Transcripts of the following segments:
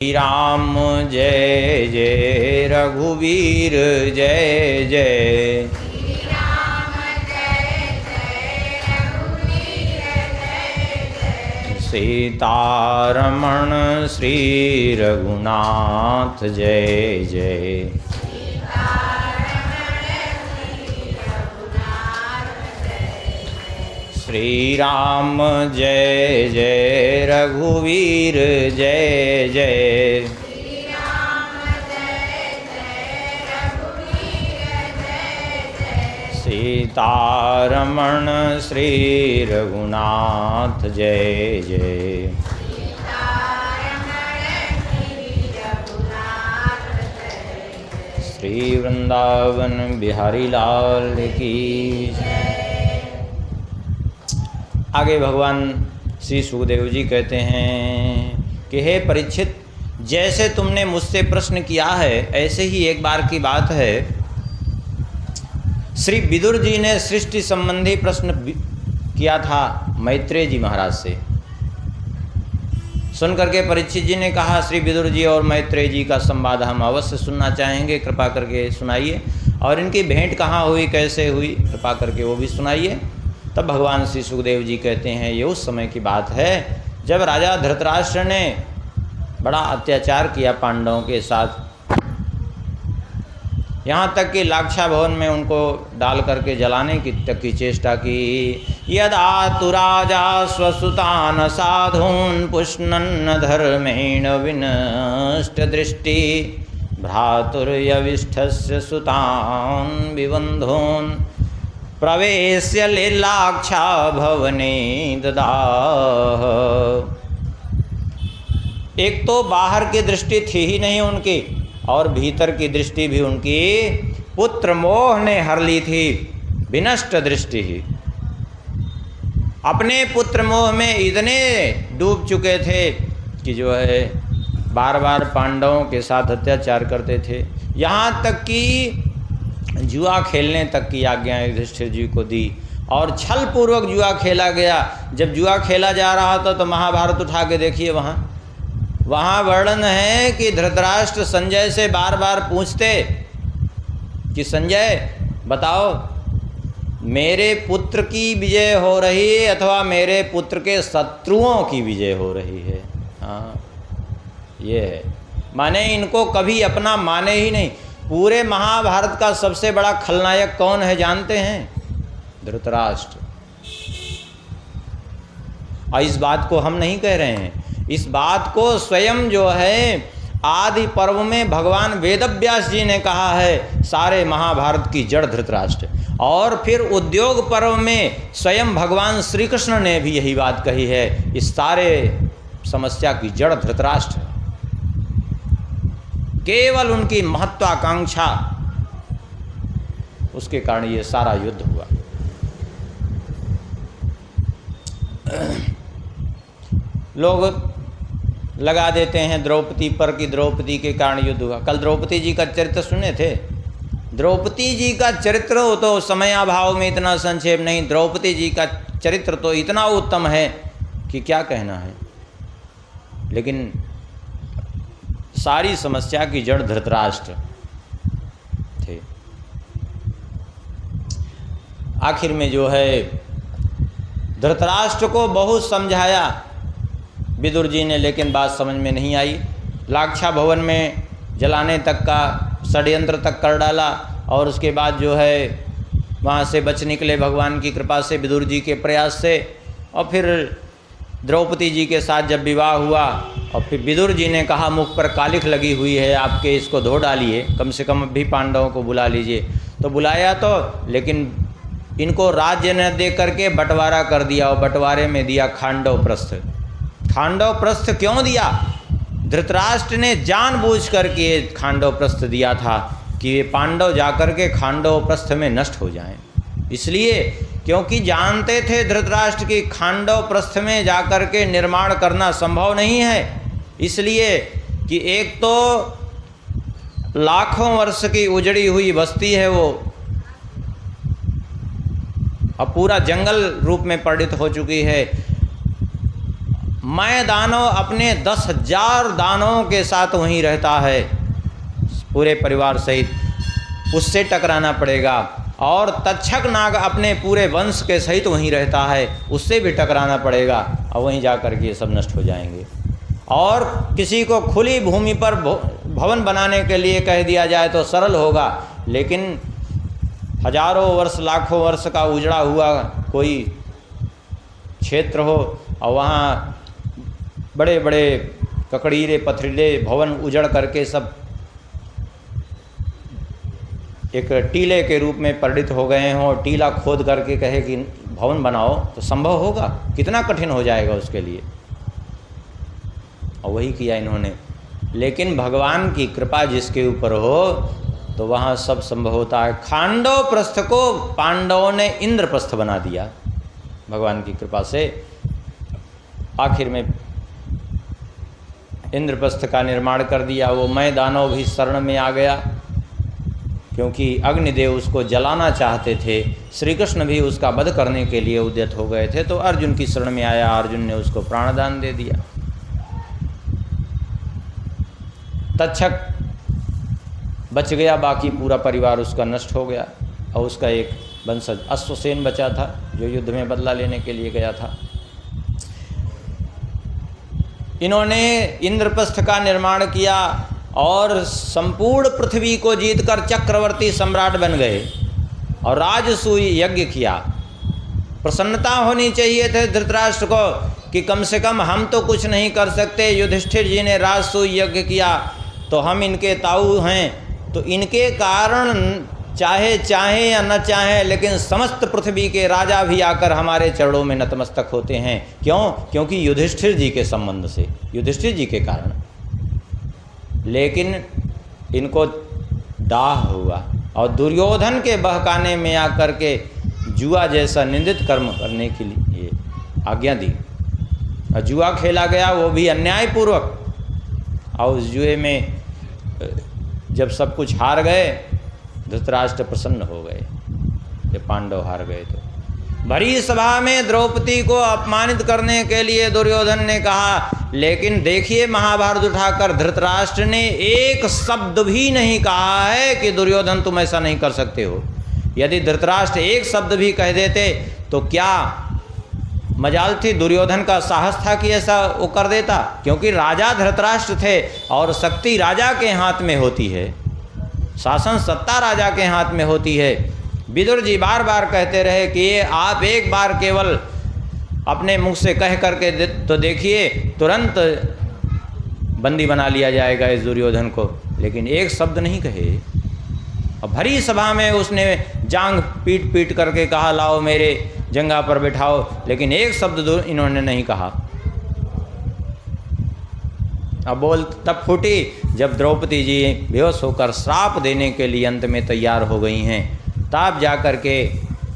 श्री राम जय जय रघुवीर जय जय। श्री राम जय जय रघुवीर जय जय। सीतारमण श्री रघुनाथ जय जय। सीतारमण श्री रघुनाथ जय जय। श्री राम जय जय रघुवीर जय जय। श्री राम जय जय रघुवीर जय जय। सीतारमण श्री रघुनाथ जय जय। सीतारमण श्री रघुनाथ जय जय। श्री वृंदावन बिहारी लाल की जय। आगे भगवान श्री सुखदेव जी कहते हैं कि हे परीक्षित, जैसे तुमने मुझसे प्रश्न किया है ऐसे ही एक बार की बात है, श्री विदुर जी ने सृष्टि संबंधी प्रश्न किया था मैत्रेय जी महाराज से। सुन करके परीक्षित जी ने कहा, श्री विदुर जी और मैत्रेय जी का संवाद हम अवश्य सुनना चाहेंगे, कृपा करके सुनाइए। और इनकी भेंट कहाँ हुई, कैसे हुई, कृपा करके वो भी सुनाइए। तब भगवान श्री सुखदेव जी कहते हैं, ये उस समय की बात है जब राजा धृतराष्ट्र ने बड़ा अत्याचार किया पांडवों के साथ, यहाँ तक कि लाक्षा भवन में उनको डाल करके जलाने की तक की चेष्टा की। यदा तु राजा स्वसुतान साधून पुष्णन्न धर्मेण विनष्ट दृष्टि भ्रातुर्यविष्ठस्य सुतान विबंधून प्रवेश्य लीलाक्षा भवने ददाह। एक तो बाहर की दृष्टि थी ही नहीं उनकी, और भीतर की दृष्टि भी उनकी पुत्र मोह ने हर ली थी, विनष्ट दृष्टि ही। अपने पुत्र मोह में इतने डूब चुके थे कि जो है बार बार पांडवों के साथ अत्याचार करते थे, यहाँ तक कि जुआ खेलने तक की आज्ञा युधिष्ठिर जी को दी, और छल पूर्वक जुआ खेला गया। जब जुआ खेला जा रहा था तो महाभारत उठा के देखिए, वहाँ वर्णन है कि धृतराष्ट्र संजय से बार बार पूछते कि संजय बताओ, मेरे पुत्र की विजय हो रही है अथवा मेरे पुत्र के शत्रुओं की विजय हो रही है। हाँ, ये है, माने इनको कभी अपना माने ही नहीं। पूरे महाभारत का सबसे बड़ा खलनायक कौन है जानते हैं? धृतराष्ट्र। और इस बात को हम नहीं कह रहे हैं, इस बात को स्वयं जो है आदि पर्व में भगवान वेदव्यास जी ने कहा है, सारे महाभारत की जड़ धृतराष्ट्र। और फिर उद्योग पर्व में स्वयं भगवान श्री कृष्ण ने भी यही बात कही है, इस सारे समस्या की जड़ धृतराष्ट्र। केवल उनकी महत्वाकांक्षा, उसके कारण ये सारा युद्ध हुआ। लोग लगा देते हैं द्रौपदी पर कि द्रौपदी के कारण युद्ध हुआ। कल द्रौपदी जी का चरित्र सुने थे? द्रौपदी जी का चरित्र हो तो समयाभाव में इतना संक्षेप नहीं, द्रौपदी जी का चरित्र तो इतना उत्तम है कि क्या कहना है। लेकिन सारी समस्या की जड़ धृतराष्ट्र थे। आखिर में जो है धृतराष्ट्र को बहुत समझाया विदुर जी ने, लेकिन बात समझ में नहीं आई। लाक्षा भवन में जलाने तक का षड्यंत्र तक कर डाला, और उसके बाद जो है वहाँ से बच निकले भगवान की कृपा से, विदुर जी के प्रयास से। और फिर द्रौपदी जी के साथ जब विवाह हुआ, और फिर विदुर जी ने कहा, मुख पर कालिख लगी हुई है आपके, इसको धो डालिए, कम से कम भी पांडवों को बुला लीजिए। तो बुलाया तो, लेकिन इनको राज्य न दे करके बंटवारा कर दिया, और बंटवारे में दिया खांडव प्रस्थ। खांडव प्रस्थ क्यों दिया? धृतराष्ट्र ने जानबूझ करके खांडव प्रस्थ दिया था कि ये पांडव जाकर के खांडव प्रस्थ में नष्ट हो जाएं। इसलिए क्योंकि जानते थे धृतराष्ट्र की खांडव प्रस्थ में जाकर के निर्माण करना संभव नहीं है, इसलिए कि एक तो लाखों वर्ष की उजड़ी हुई बस्ती है वो, अब पूरा जंगल रूप में परिणित हो चुकी है। मैं दानव अपने 10,000 दानवों के साथ वहीं रहता है, पूरे परिवार सहित, उससे टकराना पड़ेगा। और तक्षक नाग अपने पूरे वंश के सहित वहीं रहता है, उससे भी टकराना पड़ेगा, और वहीं जा कर के ये सब नष्ट हो जाएंगे। और किसी को खुली भूमि पर भवन बनाने के लिए कह दिया जाए तो सरल होगा, लेकिन हजारों वर्ष लाखों वर्ष का उजड़ा हुआ कोई क्षेत्र हो और वहाँ बड़े बड़े ककड़ीले पथरीले भवन उजड़ करके सब एक टीले के रूप में परिणित हो गए हों, टीला खोद करके कहे कि भवन बनाओ, तो संभव होगा? कितना कठिन हो जाएगा उसके लिए। और वही किया इन्होंने। लेकिन भगवान की कृपा जिसके ऊपर हो तो वहाँ सब संभव होता है। खांडव प्रस्थ को पांडवों ने इंद्रप्रस्थ बना दिया भगवान की कृपा से। आखिर में इंद्रप्रस्थ का निर्माण कर दिया। वो मैं दानव भी शरण में आ गया, क्योंकि अग्निदेव उसको जलाना चाहते थे। श्री कृष्ण भी उसका वध करने के लिए उद्यत हो गए थे, तो अर्जुन की शरण में आया, अर्जुन ने उसको प्राणदान दे दिया। तक्षक बच गया, बाकी पूरा परिवार उसका नष्ट हो गया, और उसका एक वंशज अश्वसेन बचा था जो युद्ध में बदला लेने के लिए गया था। इन्होंने इंद्रप्रस्थ का निर्माण किया और संपूर्ण पृथ्वी को जीतकर चक्रवर्ती सम्राट बन गए और राजसूय यज्ञ किया। प्रसन्नता होनी चाहिए थे धृतराष्ट्र को कि कम से कम हम तो कुछ नहीं कर सकते, युधिष्ठिर जी ने राजसूय यज्ञ किया तो हम इनके ताऊ हैं, तो इनके कारण चाहे या न चाहे, लेकिन समस्त पृथ्वी के राजा भी आकर हमारे चरणों में नतमस्तक होते हैं। क्यों? क्योंकि युधिष्ठिर जी के संबंध से, युधिष्ठिर जी के कारण। लेकिन इनको दाह हुआ और दुर्योधन के बहकाने में आकर के जुआ जैसा निंदित कर्म करने के लिए आज्ञा दी, और जुआ खेला गया, वो भी अन्यायपूर्वक। और उस जुए में जब सब कुछ हार गए, धृतराष्ट्र प्रसन्न हो गए जब पांडव हार गए। तो भरी सभा में द्रौपदी को अपमानित करने के लिए दुर्योधन ने कहा, लेकिन देखिए महाभारत उठाकर धृतराष्ट्र ने एक शब्द भी नहीं कहा है कि दुर्योधन तुम ऐसा नहीं कर सकते हो। यदि धृतराष्ट्र एक शब्द भी कह देते तो क्या मजाल थी, दुर्योधन का साहस था कि ऐसा वो कर देता, क्योंकि राजा धृतराष्ट्र थे और शक्ति राजा के हाथ में होती है, शासन सत्ता राजा के हाथ में होती है। विदुर जी बार बार कहते रहे कि ये आप एक बार केवल अपने मुख से कह करके तो देखिए, तुरंत बंदी बना लिया जाएगा इस दुर्योधन को, लेकिन एक शब्द नहीं कहे। और भरी सभा में उसने जांग पीट पीट करके कहा, लाओ मेरे जंगा पर बैठाओ, लेकिन एक शब्द इन्होंने नहीं कहा। अब बोल तब फूटी जब द्रौपदी जी बेहोश होकर श्राप देने के लिए अंत में तैयार हो गई हैं। तब जा कर के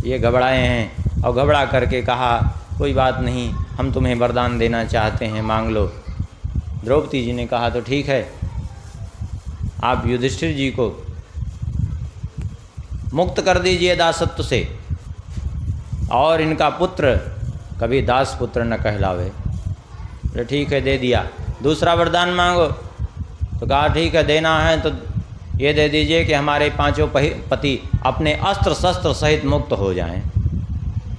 ये घबराए हैं और घबरा करके कहा, कोई बात नहीं, हम तुम्हें वरदान देना चाहते हैं, मांग लो। द्रौपदी जी ने कहा, तो ठीक है, आप युधिष्ठिर जी को मुक्त कर दीजिए दासत्व से, और इनका पुत्र कभी दास पुत्र न कहलावे। तो ठीक है, दे दिया। दूसरा वरदान मांगो, तो कहा ठीक है, देना है तो ये दे दीजिए कि हमारे पांचों पति अपने अस्त्र शस्त्र सहित मुक्त हो जाएं।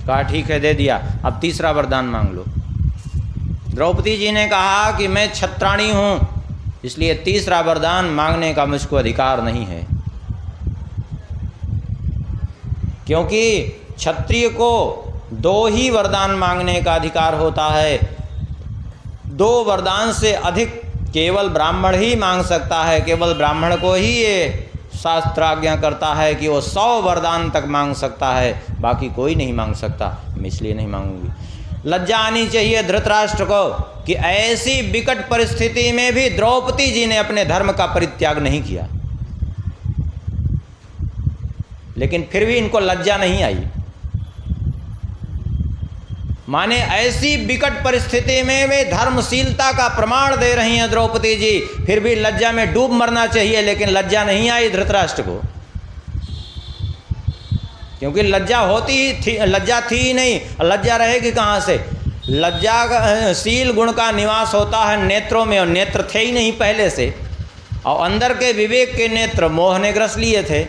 कहा ठीक है, दे दिया। अब तीसरा वरदान मांग लो। द्रौपदी जी ने कहा कि मैं क्षत्राणी हूँ, इसलिए तीसरा वरदान मांगने का मुझको अधिकार नहीं है, क्योंकि क्षत्रिय को 2 ही वरदान मांगने का अधिकार होता है। 2 वरदान से अधिक केवल ब्राह्मण ही मांग सकता है। केवल ब्राह्मण को ही ये शास्त्र आज्ञा करता है कि वो 100 वरदान तक मांग सकता है, बाकी कोई नहीं मांग सकता। मैं इसलिए नहीं मांगूंगी। लज्जा आनी चाहिए धृतराष्ट्र को कि ऐसी विकट परिस्थिति में भी द्रौपदी जी ने अपने धर्म का परित्याग नहीं किया, लेकिन फिर भी इनको लज्जा नहीं आई। माने ऐसी विकट परिस्थिति में वे धर्मशीलता का प्रमाण दे रही हैं द्रौपदी जी, फिर भी लज्जा में डूब मरना चाहिए, लेकिन लज्जा नहीं आई धृतराष्ट्र को, क्योंकि लज्जा होती ही थी, लज्जा थी ही नहीं, लज्जा रहेगी कहाँ से। लज्जाशील गुण का निवास होता है नेत्रों में, और नेत्र थे ही नहीं पहले से, और अंदर के विवेक के नेत्र मोह ने ग्रस लिए थे,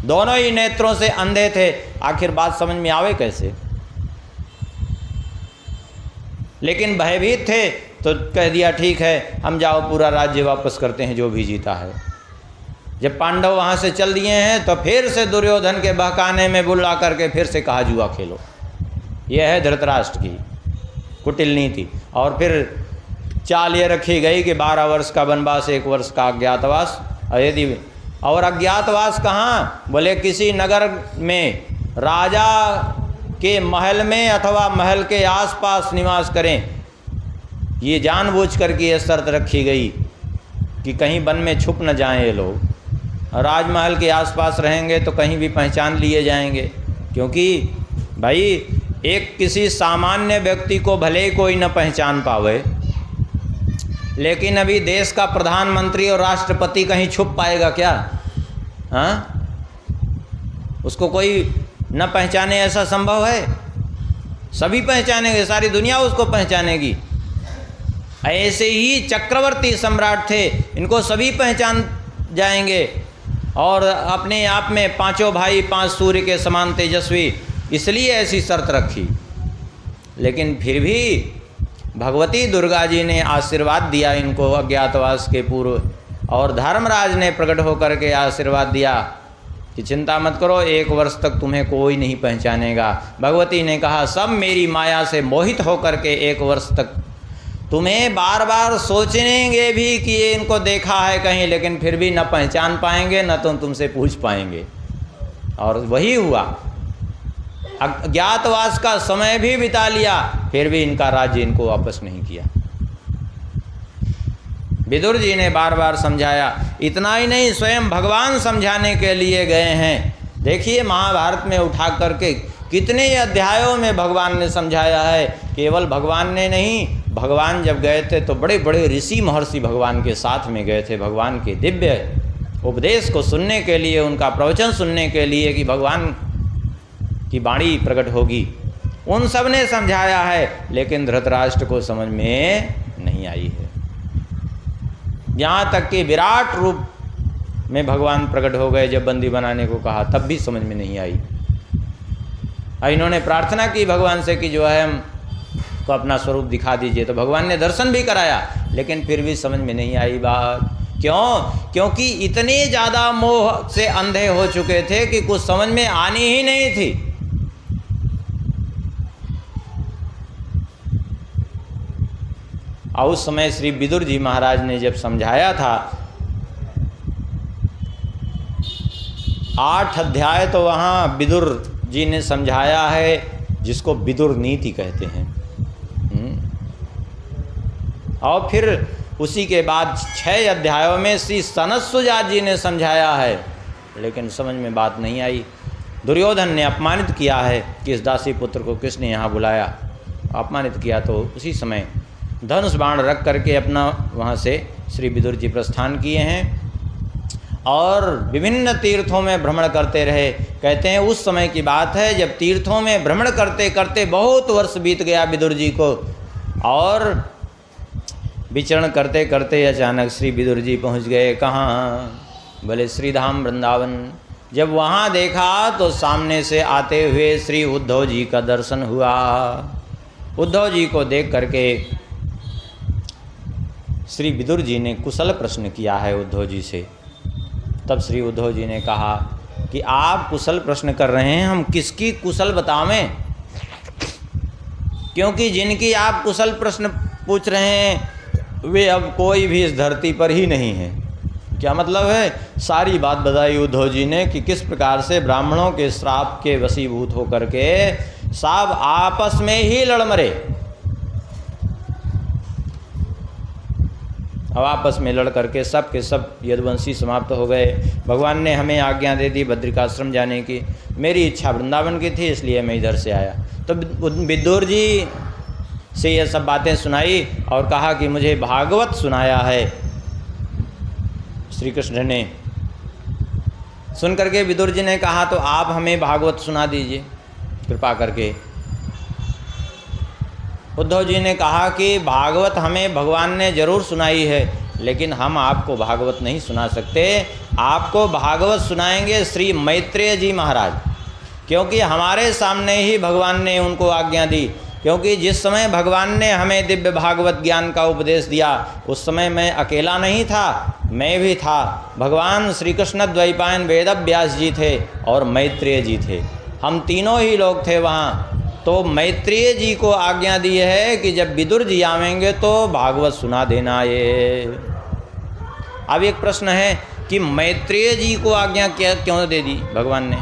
दोनों ही नेत्रों से अंधे थे। आखिर बात समझ में आवे कैसे? लेकिन भयभीत थे तो कह दिया ठीक है, हम जाओ पूरा राज्य वापस करते हैं जो भी जीता है। जब पांडव वहाँ से चल दिए हैं तो फिर से दुर्योधन के बहकाने में बुला करके फिर से कहा जुआ खेलो। यह है धृतराष्ट्र की कुटिल नीति। और फिर चाल ये रखी गई कि 12 वर्ष का वनवास, 1 वर्ष का अज्ञातवास। यदि और अज्ञातवास कहाँ? बोले किसी नगर में राजा के महल में अथवा महल के आसपास निवास करें। ये जानबूझ कर के ये शर्त रखी गई कि कहीं वन में छुप न जाएं ये लोग। राजमहल के आसपास रहेंगे तो कहीं भी पहचान लिए जाएंगे, क्योंकि भाई एक किसी सामान्य व्यक्ति को भले ही कोई न पहचान पावे, लेकिन अभी देश का प्रधानमंत्री और राष्ट्रपति कहीं छुप पाएगा क्या? हाँ, उसको कोई न पहचाने ऐसा संभव है? सभी पहचानेंगे, सारी दुनिया उसको पहचानेगी। ऐसे ही चक्रवर्ती सम्राट थे, इनको सभी पहचान जाएंगे, और अपने आप में पांचों भाई 5 सूर्य के समान तेजस्वी, इसलिए ऐसी शर्त रखी। लेकिन फिर भी भगवती दुर्गा जी ने आशीर्वाद दिया इनको अज्ञातवास के पूर्व, और धर्मराज ने प्रकट होकर के आशीर्वाद दिया कि चिंता मत करो, 1 वर्ष तक तुम्हें कोई नहीं पहचानेगा। भगवती ने कहा सब मेरी माया से मोहित होकर के 1 वर्ष तक तुम्हें बार बार सोचेंगे भी कि ये इनको देखा है कहीं, लेकिन फिर भी न पहचान पाएंगे न तो तुमसे पूछ पाएंगे। और वही हुआ, अज्ञातवास का समय भी बिता लिया, फिर भी इनका राज्य इनको वापस नहीं किया। विदुर जी ने बार बार समझाया। इतना ही नहीं, स्वयं भगवान समझाने के लिए गए हैं। देखिए महाभारत में उठा करके कितने अध्यायों में भगवान ने समझाया है। केवल भगवान ने नहीं, भगवान जब गए थे तो बड़े बड़े ऋषि महर्षि भगवान के साथ में गए थे, भगवान के दिव्य उपदेश को सुनने के लिए, उनका प्रवचन सुनने के लिए कि भगवान की वाणी प्रकट होगी। उन सब ने समझाया है, लेकिन धृतराष्ट्र को समझ में नहीं आई है। यहाँ तक कि विराट रूप में भगवान प्रकट हो गए, जब बंदी बनाने को कहा तब भी समझ में नहीं आई। इन्होंने प्रार्थना की भगवान से कि जो है हमको अपना स्वरूप दिखा दीजिए, तो भगवान ने दर्शन भी कराया, लेकिन फिर भी समझ में नहीं आई बात। क्यों? क्योंकि इतने ज़्यादा मोह से अंधे हो चुके थे कि कुछ समझ में आनी ही नहीं थी। और उस समय श्री विदुर जी महाराज ने जब समझाया था, 8 अध्याय तो वहाँ विदुर जी ने समझाया है, जिसको विदुर नीति कहते हैं। और फिर उसी के बाद 6 अध्यायों में श्री सनत्सुजात जी ने समझाया है, लेकिन समझ में बात नहीं आई। दुर्योधन ने अपमानित किया है कि इस दासी पुत्र को किसने यहाँ बुलाया। अपमानित किया तो उसी समय धनुष बाण रख करके अपना वहाँ से श्री विदुर जी प्रस्थान किए हैं और विभिन्न तीर्थों में भ्रमण करते रहे। कहते हैं उस समय की बात है जब तीर्थों में भ्रमण करते करते बहुत वर्ष बीत गया विदुर जी को, और विचरण करते करते अचानक श्री विदुर जी पहुँच गए कहाँ? बोले श्रीधाम वृंदावन। जब वहाँ देखा तो सामने से आते हुए श्री उद्धव जी का दर्शन हुआ। उद्धव जी को देख करके श्री विदुर जी ने कुशल प्रश्न किया है उद्धव जी से। तब श्री उद्धव जी ने कहा कि आप कुशल प्रश्न कर रहे हैं, हम किसकी कुशल बतावें? क्योंकि जिनकी आप कुशल प्रश्न पूछ रहे हैं वे अब कोई भी इस धरती पर ही नहीं है। क्या मतलब है? सारी बात बताई उद्धव जी ने कि किस प्रकार से ब्राह्मणों के श्राप के वशीभूत होकर के सब आपस में ही लड़ मरे। अब आपस में लड़ करके सब के सब यदुवंशी समाप्त हो गए। भगवान ने हमें आज्ञा दे दी बद्रिकाश्रम जाने की। मेरी इच्छा वृंदावन की थी, इसलिए मैं इधर से आया। तो विदुर जी से ये सब बातें सुनाई और कहा कि मुझे भागवत सुनाया है श्री कृष्ण ने। सुन करके विदुर जी ने कहा तो आप हमें भागवत सुना दीजिए कृपा करके। उद्धव जी ने कहा कि भागवत हमें भगवान ने जरूर सुनाई है, लेकिन हम आपको भागवत नहीं सुना सकते। आपको भागवत सुनाएंगे श्री मैत्रेय जी महाराज, क्योंकि हमारे सामने ही भगवान ने उनको आज्ञा दी। क्योंकि जिस समय भगवान ने हमें दिव्य भागवत ज्ञान का उपदेश दिया, उस समय मैं अकेला नहीं था, मैं भी था। भगवान श्री कृष्ण द्वैपायन वेद व्यास जी थे और मैत्रेय जी थे, हम तीनों ही लोग थे वहाँ। तो मैत्रेय जी को आज्ञा दी है कि जब विदुर जी आवेंगे तो भागवत सुना देना ये। अब एक प्रश्न है कि मैत्रेय जी को आज्ञा क्यों दे दी भगवान ने?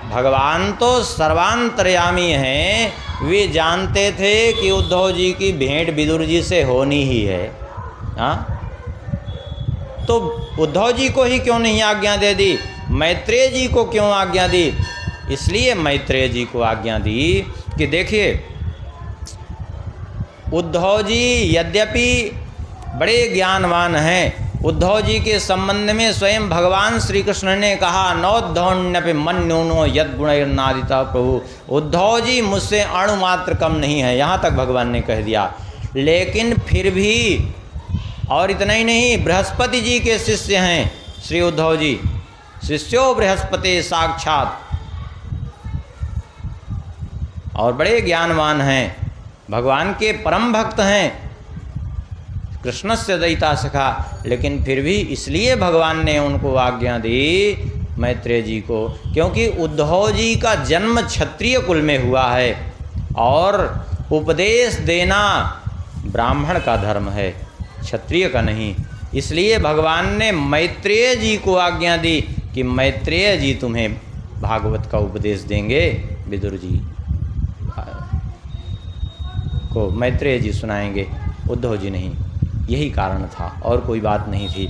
भगवान तो सर्वांतर्यामी हैं, वे जानते थे कि उद्धव जी की भेंट विदुर जी से होनी ही है। हाँ, तो उद्धव जी को ही क्यों नहीं आज्ञा दे दी, मैत्रेय जी को क्यों आज्ञा दी? इसलिए मैत्रेय जी को आज्ञा दी कि देखिए, उद्धव जी यद्यपि बड़े ज्ञानवान हैं, उद्धव जी के संबंध में स्वयं भगवान श्री कृष्ण ने कहा, नौद्धौन्यपि मन्योनो यद गुणैर्नादिता प्रभु। उद्धव जी मुझसे अणु मात्र कम नहीं है, यहाँ तक भगवान ने कह दिया। लेकिन फिर भी, और इतना ही नहीं, बृहस्पति जी के शिष्य हैं श्री उद्धव जी, शिष्यो बृहस्पति साक्षात, और बड़े ज्ञानवान हैं, भगवान के परम भक्त हैं, कृष्णस्य दयिता सखा। लेकिन फिर भी इसलिए भगवान ने उनको आज्ञा दी मैत्रेय जी को, क्योंकि उद्धव जी का जन्म क्षत्रिय कुल में हुआ है और उपदेश देना ब्राह्मण का धर्म है, क्षत्रिय का नहीं। इसलिए भगवान ने मैत्रेय जी को आज्ञा दी कि मैत्रेय जी तुम्हें भागवत का उपदेश देंगे, विदुर जी को मैत्रेय जी सुनाएंगे, उद्धव जी नहीं। यही कारण था और कोई बात नहीं थी।